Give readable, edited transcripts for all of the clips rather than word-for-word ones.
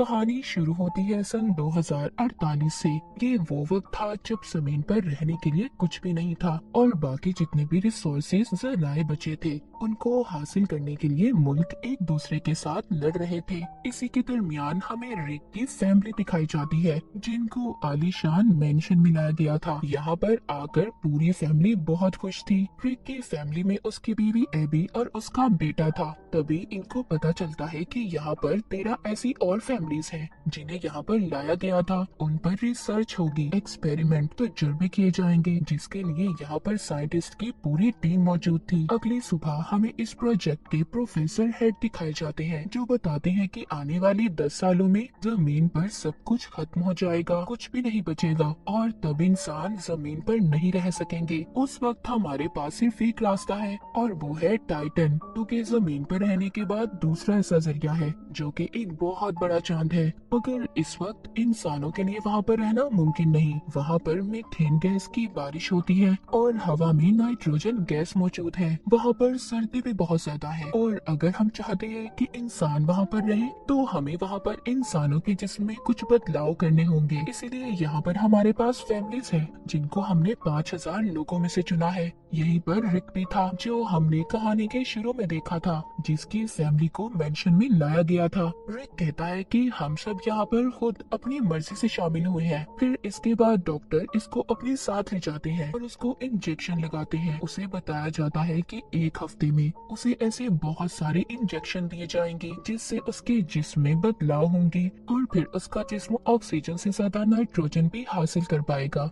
कहानी शुरू होती है सन 2048 से। ये वो वक्त था जब जमीन पर रहने के लिए कुछ भी नहीं था और बाकी जितने भी रिसोर्सेज जराए बचे थे उनको हासिल करने के लिए मुल्क एक दूसरे के साथ लड़ रहे थे। इसी के दरमियान हमें रिक की फैमिली दिखाई जाती है जिनको आलीशान मेंशन मिलाया गया था। यहाँ पर आकर पूरी फैमिली बहुत खुश थी। रिक की फैमिली में उसकी बीवी एबी और उसका बेटा था। तभी इनको पता चलता है कि यहाँ पर 13 ऐसी और फैमिलीज हैं जिन्हें यहाँ पर लाया गया था। उन पर रिसर्च होगी, एक्सपेरिमेंट तजुर्बे किए जाएंगे जिसके लिए यहाँ पर साइंटिस्ट की पूरी टीम मौजूद थी। अगली सुबह हमें इस प्रोजेक्ट के प्रोफेसर हेड दिखाए जाते हैं जो बताते हैं कि आने वाले 10 सालों में जमीन पर सब कुछ खत्म हो जाएगा, कुछ भी नहीं बचेगा और तब इंसान जमीन पर नहीं रह सकेंगे। उस वक्त हमारे पास सिर्फ एक रास्ता है और वो है टाइटन, क्योंकि जमीन पर रहने के बाद दूसरा ऐसा जरिया है जो कि एक बहुत बड़ा चांद है। मगर इस वक्त इंसानों के लिए वहाँ पर रहना मुमकिन नहीं। वहाँ पर मीथेन गैस की बारिश होती है और हवा में नाइट्रोजन गैस मौजूद है। वहाँ पर सर्दी भी बहुत ज्यादा है और अगर हम चाहते हैं कि इंसान वहाँ पर रहे तो हमें वहाँ पर इंसानों के जिस्म में कुछ बदलाव करने होंगे। इसीलिए यहाँ पर हमारे पास फैमिलीज है जिनको हमने 5000 लोगों में से चुना है। यहीं पर रिक भी था जो हमने कहानी के शुरू में देखा था, जिसकी फैमिली को मेंशन में लाया गया था। रिक कहता है कि हम सब यहाँ पर खुद अपनी मर्जी से शामिल हुए हैं। फिर इसके बाद डॉक्टर इसको अपने साथ ले जाते हैं और उसको इंजेक्शन लगाते हैं। उसे बताया जाता है कि एक हफ्ते में उसे ऐसे बहुत सारे इंजेक्शन दिए जाएंगे जिससे उसके जिस्म में बदलाव होंगे और फिर उसका जिस्म ऑक्सीजन से ज्यादा नाइट्रोजन भी हासिल कर पाएगा।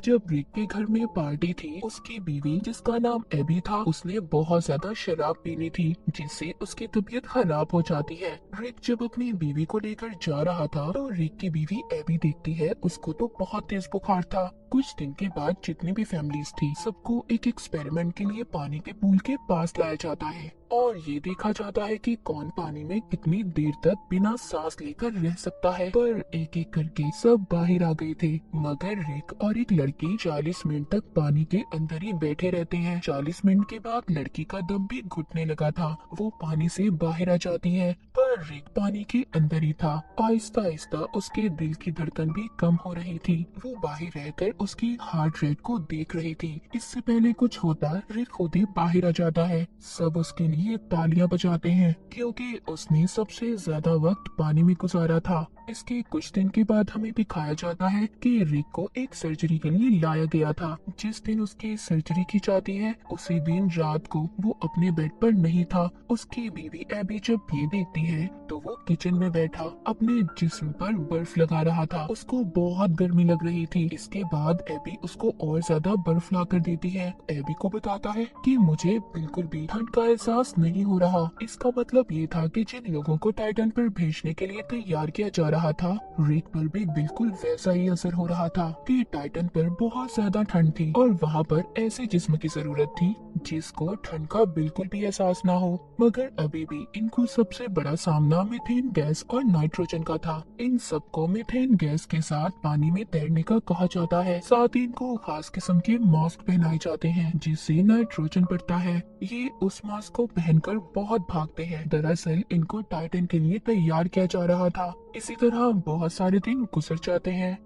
जब रिक के घर में पार्टी थी, उसकी बीवी जिसका नाम एबी था उसने बहुत ज्यादा शराब पीनी थी जिससे उसकी तबीयत खराब हो जाती है। रिक जब अपनी बीवी को लेकर जा रहा था तो रिक की बीवी एबी देखती है उसको तो बहुत तेज बुखार था। कुछ दिन के बाद जितनी भी फैमिलीज थी सबको एक एक्सपेरिमेंट के लिए पानी के पूल के पास लाया जाता है और ये देखा जाता है कि कौन पानी में कितनी देर तक बिना सांस लेकर रह सकता है। पर एक एक करके सब बाहर आ गए थे मगर रिक और एक लड़की 40 मिनट तक पानी के अंदर ही बैठे रहते हैं। 40 मिनट के बाद लड़की का दम भी घुटने लगा था, वो पानी से बाहर आ जाती है पर रिक पानी के अंदर ही था। आहिस्ता आहिस्ता उसके दिल की धड़कन भी कम हो रही थी। वो बाहर रहकर उसकी हार्ट रेट को देख रही थी। इससे पहले कुछ होता रिक खुद ही बाहर आ जाता है। सब उसके लिए तालियां बजाते हैं क्योंकि उसने सबसे ज्यादा वक्त पानी में गुजारा था। इसके कुछ दिन के बाद हमें दिखाया जाता है कि रिक को एक सर्जरी के लिए लाया गया था। जिस दिन उसकी सर्जरी की जाती है उसी दिन रात को वो अपने बेड पर नहीं था। उसकी बीवी एबी जब ये देखती है तो वो किचन में बैठा अपने जिस्म पर बर्फ लगा रहा था। उसको बहुत गर्मी लग रही थी। इसके बाद एबी उसको और ज्यादा बर्फ ला कर देती है। एबी को बताता है कि मुझे बिल्कुल भी ठंड का एहसास नहीं हो रहा। इसका मतलब ये था कि जिन लोगों को टाइटन पर भेजने के लिए तैयार किया जा रहा था रिक पर भी बिल्कुल वैसा ही असर हो रहा था कि टाइटन पर बहुत ज्यादा ठंड थी और वहाँ पर ऐसे जिस्म की जरूरत थी जिसको ठंड का बिल्कुल भी एहसास ना हो। मगर अभी भी इनको सबसे बड़ा सामना मीथेन गैस और नाइट्रोजन का था। इन सबको मीथेन गैस के साथ पानी में तैरने का कहा जाता है। साथ ही इनको खास किस्म के मास्क पहनाए जाते हैं जिससे नाइट्रोजन बढ़ता है। ये उस मास्क को पहनकर बहुत भागते हैं। दरअसल इनको टाइटन के लिए तैयार किया जा रहा था। इसी तरह बहुत सारे दिन गुजर जाते हैं।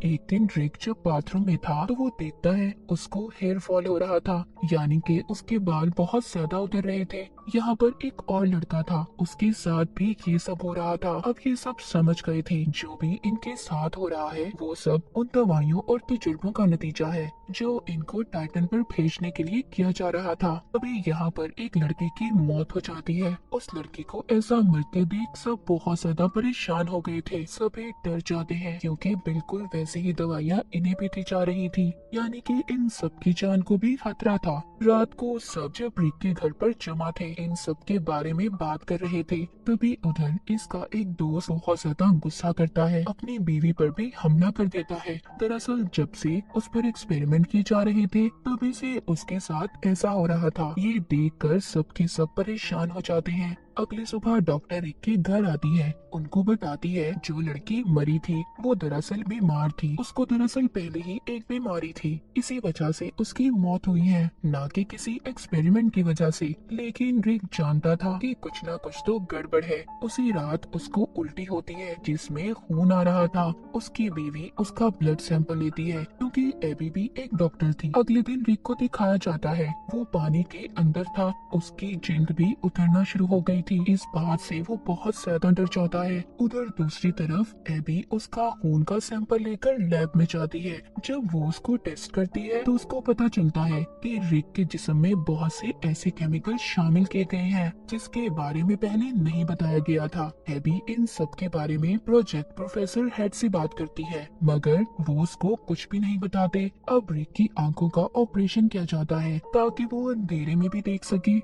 एक दिन रिक जब बाथरूम में था तो वो देखता है उसको हेयर फॉल हो रहा था, यानी कि उसके बाल बहुत ज्यादा उतर रहे थे। यहाँ पर एक और लड़का था, उसके साथ भी ये सब हो रहा था। अब ये सब समझ गए थे जो भी इनके साथ हो रहा है वो सब उन दवाइयों और तजुर्बों का नतीजा है जो इनको टाइटन पर भेजने के लिए किया जा रहा था। अभी यहाँ पर एक लड़के की मौत हो जाती है। उस लड़की को ऐसा मरते देख सब बहुत ज्यादा परेशान हो गए थे। सभी डर जाते हैं क्योंकि बिल्कुल वैसी ही दवाइयाँ इन्हें भी दी जा रही थी, यानी कि इन सब की जान को भी खतरा था। रात को सब जब रिक के घर पर जमा थे इन सब के बारे में बात कर रहे थे तभी उधर इसका एक दोस्त बहुत ज्यादा गुस्सा करता है, अपनी बीवी पर भी हमला कर देता है। दरअसल जब से उस पर एक्सपेरिमेंट किए जा रहे थे तभी से उसके साथ ऐसा हो रहा था। ये देखकर सबके सब परेशान हो जाते हैं। अगली सुबह डॉक्टर रिक के घर आती है, उनको बताती है जो लड़की मरी थी वो दरअसल बीमार थी, उसको दरअसल पहले ही एक बीमारी थी, इसी वजह से उसकी मौत हुई है, ना कि किसी एक्सपेरिमेंट की वजह से। लेकिन रिक जानता था कि कुछ ना कुछ तो गड़बड़ है। उसी रात उसको उल्टी होती है जिसमें खून आ रहा था। उसकी बीवी उसका ब्लड सैंपल लेती है क्योंकि एबी भी एक डॉक्टर थी। अगले दिन रिक को दिखाया जाता है वो पानी के अंदर था, उसकी जिल्द भी उतरना शुरू हो गई थी। इस बात से वो बहुत ज्यादा डर जाता है। उधर दूसरी तरफ एबी उसका खून का सैंपल लेकर लैब में जाती है। जब वो उसको टेस्ट करती है तो उसको पता चलता है कि रिक के जिस्म में बहुत से ऐसे केमिकल शामिल किए गए हैं जिसके बारे में पहले नहीं बताया गया था। एबी इन सब के बारे में प्रोजेक्ट प्रोफेसर हेड से बात करती है, मगर वो उसको कुछ भी नहीं बताते। अब रिक की आंखों का ऑपरेशन किया जाता है ताकि वो अंधेरे में भी देख सके।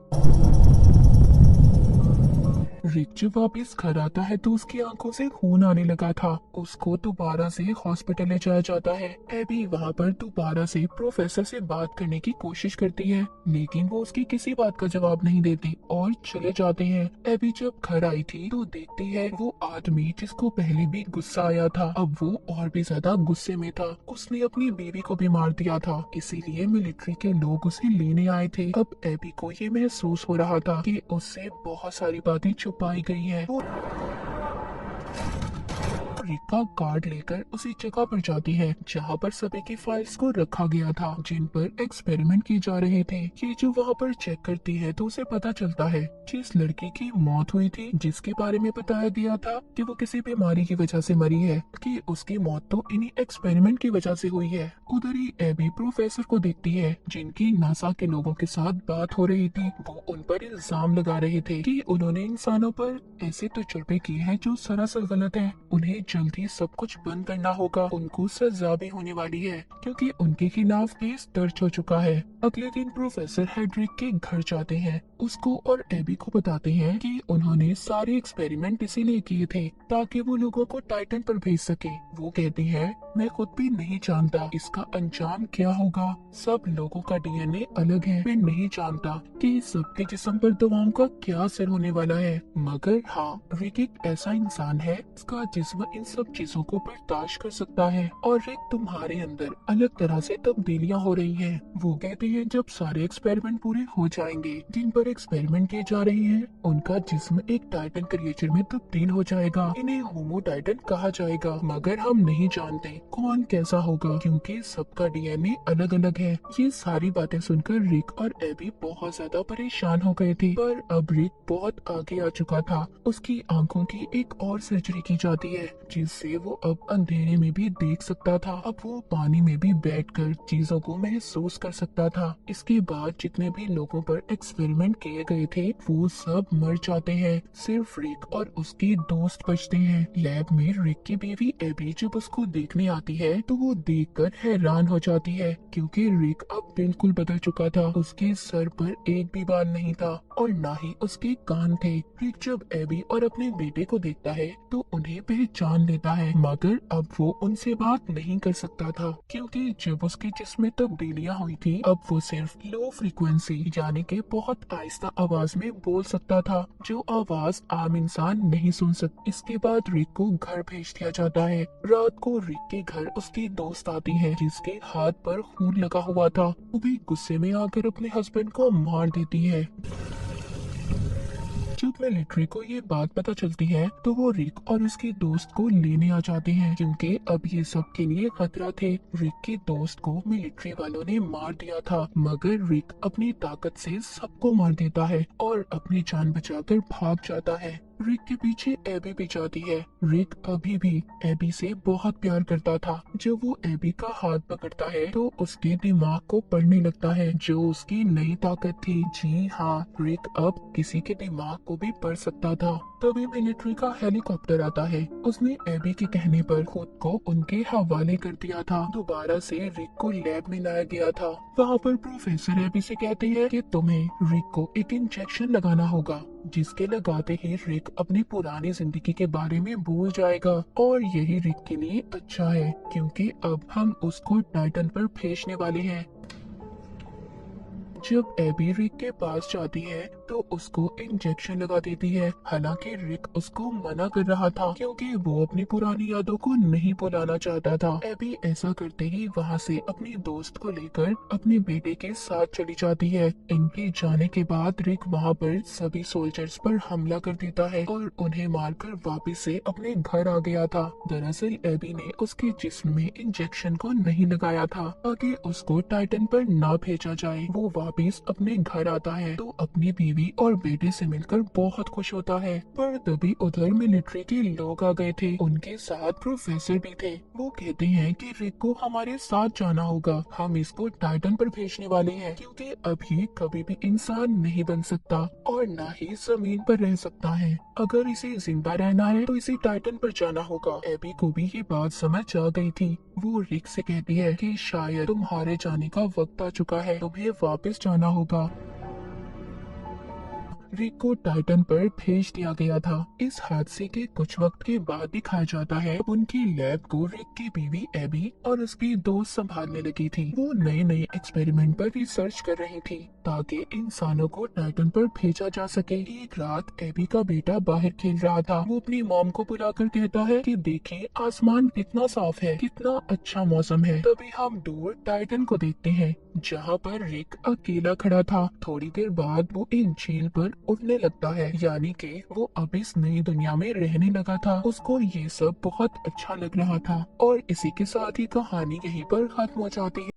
रिक जब वापिस घर आता है तो उसकी आंखों से खून आने लगा था। उसको दोबारा से हॉस्पिटल ले जाया जाता है। एबी वहाँ पर दोबारा से प्रोफेसर से बात करने की कोशिश करती है, लेकिन वो उसकी किसी बात का जवाब नहीं देते और चले जाते हैं। एबी जब घर आई थी तो देखती है वो आदमी जिसको पहले भी गुस्सा आया था अब वो और भी ज्यादा गुस्से में था। उसने अपनी बीवी को भी मार दिया था, इसीलिए मिलिट्री के लोग उसे लेने आए थे। अब एबी को ये महसूस हो रहा था कि उससे बहुत सारी बातें छुपाई गई हैं। वो रिक का कार्ड लेकर उसी जगह पर जाती है जहाँ पर सभी की फाइल्स को रखा गया था जिन पर एक्सपेरिमेंट किए जा रहे थे। ये जो वहाँ पर चेक करती है तो उसे पता चलता है जिस लड़की की मौत हुई थी, जिसके बारे में बताया गया था कि वो किसी बीमारी की वजह से मरी है, कि उसकी मौत तो इन्हीं एक्सपेरिमेंट की वजह से हुई है। उधर ही एबी प्रोफेसर को देखती है जिनकी नासा के लोगों के साथ बात हो रही थी। वो उन पर इल्जाम लगा रहे थे कि उन्होंने इंसानों पर ऐसे तजुर्बे किए हैं जो सरासर गलत हैं। उन्हें जल्दी सब कुछ बंद करना होगा। उनको सजा भी होने वाली है क्योंकि उनके खिलाफ केस दर्ज हो चुका है। अगले दिन प्रोफेसर हेड्रिक के घर जाते हैं, उसको और एबी को बताते हैं कि उन्होंने सारे एक्सपेरिमेंट इसीलिए किए थे ताकि वो लोगों को टाइटन पर भेज सके। वो कहती है मैं खुद भी नहीं जानता इसका अंजाम क्या होगा। सब लोगों का डीएनए अलग है। मैं नहीं जानता कि सबके जिस्म पर दवाओं का क्या असर होने वाला है, मगर हाँ रिक एक ऐसा इंसान है इसका जिस्म इन सब चीजों को बर्दाश्त कर सकता है। और रिक तुम्हारे अंदर अलग तरह से तब्दीलियां हो रही हैं। वो कहते हैं जब सारे एक्सपेरिमेंट पूरे हो जाएंगे जिन पर एक्सपेरिमेंट किए जा रहे हैं उनका जिस्म एक टाइटन क्रिएचर में तब्दील हो जाएगा। इन्हें होमो टाइटन कहा जाएगा, मगर हम नहीं जानते कौन कैसा होगा क्योंकि सबका डीएनए अलग अलग है। ये सारी बातें सुनकर रिक और एबी बहुत ज्यादा परेशान हो गए थे, पर अब रिक बहुत आगे आ चुका था। उसकी आंखों की एक और सर्जरी की जाती है जिससे वो अब अंधेरे में भी देख सकता था। अब वो पानी में भी बैठकर चीजों को महसूस कर सकता था। इसके बाद जितने भी लोगों पर एक्सपेरिमेंट किए गए थे वो सब मर जाते हैं, सिर्फ रिक और उसके दोस्त बचते हैं। लैब में रिक की बीवी एबी जब उसको देखने आती है तो वो देखकर हैरान हो जाती है क्योंकि रिक अब बिल्कुल बदल चुका था। उसके सर पर एक भी बाल नहीं था और ना ही उसके कान थे। रिक जब एबी और अपने बेटे को देखता है तो उन्हें पहचान लेता है, मगर अब वो उनसे बात नहीं कर सकता था क्योंकि जब उसके जिस्म में तब्दीलियां हुई थी अब वो सिर्फ लो फ्रीक्वेंसी यानी कि बहुत आहिस्ता आवाज में बोल सकता था, जो आवाज आम इंसान नहीं सुन सकता। इसके बाद रिक को घर भेज दिया जाता है। रात को रिक के घर उसकी दोस्त आती है जिसके हाथ पर खून लगा हुआ था। वो भी गुस्से में आकर अपने हस्बैंड को मार देती है। जब मिलिट्री को ये बात पता चलती है तो वो रिक और उसके दोस्त को लेने आ जाते हैं क्योंकि अब ये सब के लिए खतरा थे। रिक के दोस्त को मिलिट्री वालों ने मार दिया था, मगर रिक अपनी ताकत से सबको मार देता है और अपनी जान बचाकर भाग जाता है। रिक के पीछे एबी भी जाती है। रिक अभी भी एबी से बहुत प्यार करता था। जब वो एबी का हाथ पकड़ता है तो उसके दिमाग को पढ़ने लगता है जो उसकी नई ताकत थी। जी हाँ, रिक अब किसी के दिमाग को भी पढ़ सकता था। तभी मिलिट्री का हेलीकॉप्टर आता है। उसने एबी के कहने पर खुद को उनके हवाले कर दिया था। दोबारा से रिक को लैब में लाया गया था। वहाँ पर प्रोफेसर एबी से कहते हैं कि तुम्हें रिक को एक इंजेक्शन लगाना होगा, जिसके लगाते ही रिक अपनी पुरानी जिंदगी के बारे में भूल जाएगा और यही रिक के लिए अच्छा है क्योंकि अब हम उसको टाइटन पर भेजने वाले हैं। जब एबी रिक के पास जाती है तो उसको इंजेक्शन लगा देती है। हालांकि रिक उसको मना कर रहा था क्योंकि वो अपनी पुरानी यादों को नहीं भुलाना चाहता था। एबी ऐसा करते ही वहाँ से अपनी दोस्त को लेकर अपने बेटे के साथ चली जाती है। इनके जाने के बाद रिक वहाँ पर सभी सोल्जर्स पर हमला कर देता है और उन्हें मारकर वापस से अपने घर आ गया था। दरअसल एबी ने उसके जिस्म में इंजेक्शन को नहीं लगाया था ताकि उसको टाइटन पर ना भेजा जाए। वो वापस अपने घर आता है तो अपनी बीवी और बेटे से मिलकर बहुत खुश होता है। पर तभी उधर मिलिट्री के लोग आ गए थे, उनके साथ प्रोफेसर भी थे। वो कहते हैं कि रिक को हमारे साथ जाना होगा, हम इसको टाइटन पर भेजने वाले हैं क्योंकि अभी कभी भी इंसान नहीं बन सकता और ना ही जमीन पर रह सकता है। अगर इसे जिंदा रहना है तो इसे टाइटन पर जाना होगा। एबी को भी ये बात समझ आ गई थी। वो रिक से कहती है कि शायद तुम्हारे जाने का वक्त आ चुका है, तुम्हें वापस जाना होगा। रिक को टाइटन पर भेज दिया गया था। इस हादसे के कुछ वक्त के बाद दिखाया जाता है उनकी लैब को रिक की बीवी एबी और उसकी दोस्त संभालने लगी थी। वो नए नए एक्सपेरिमेंट पर रिसर्च कर रही थी ताकि इंसानों को टाइटन पर भेजा जा सके। एक रात एबी का बेटा बाहर खेल रहा था। वो अपनी मॉम को बुलाकर कहता है कि देखिए आसमान कितना साफ है, कितना अच्छा मौसम है। तभी हम दूर टाइटन को देखते हैं जहाँ पर रिक अकेला खड़ा था। थोड़ी देर बाद वो एक झील पर उड़ने लगता है, यानी कि वो अब इस नई दुनिया में रहने लगा था। उसको ये सब बहुत अच्छा लग रहा था और इसी के साथ ही कहानी यहीं पर खत्म हो जाती है।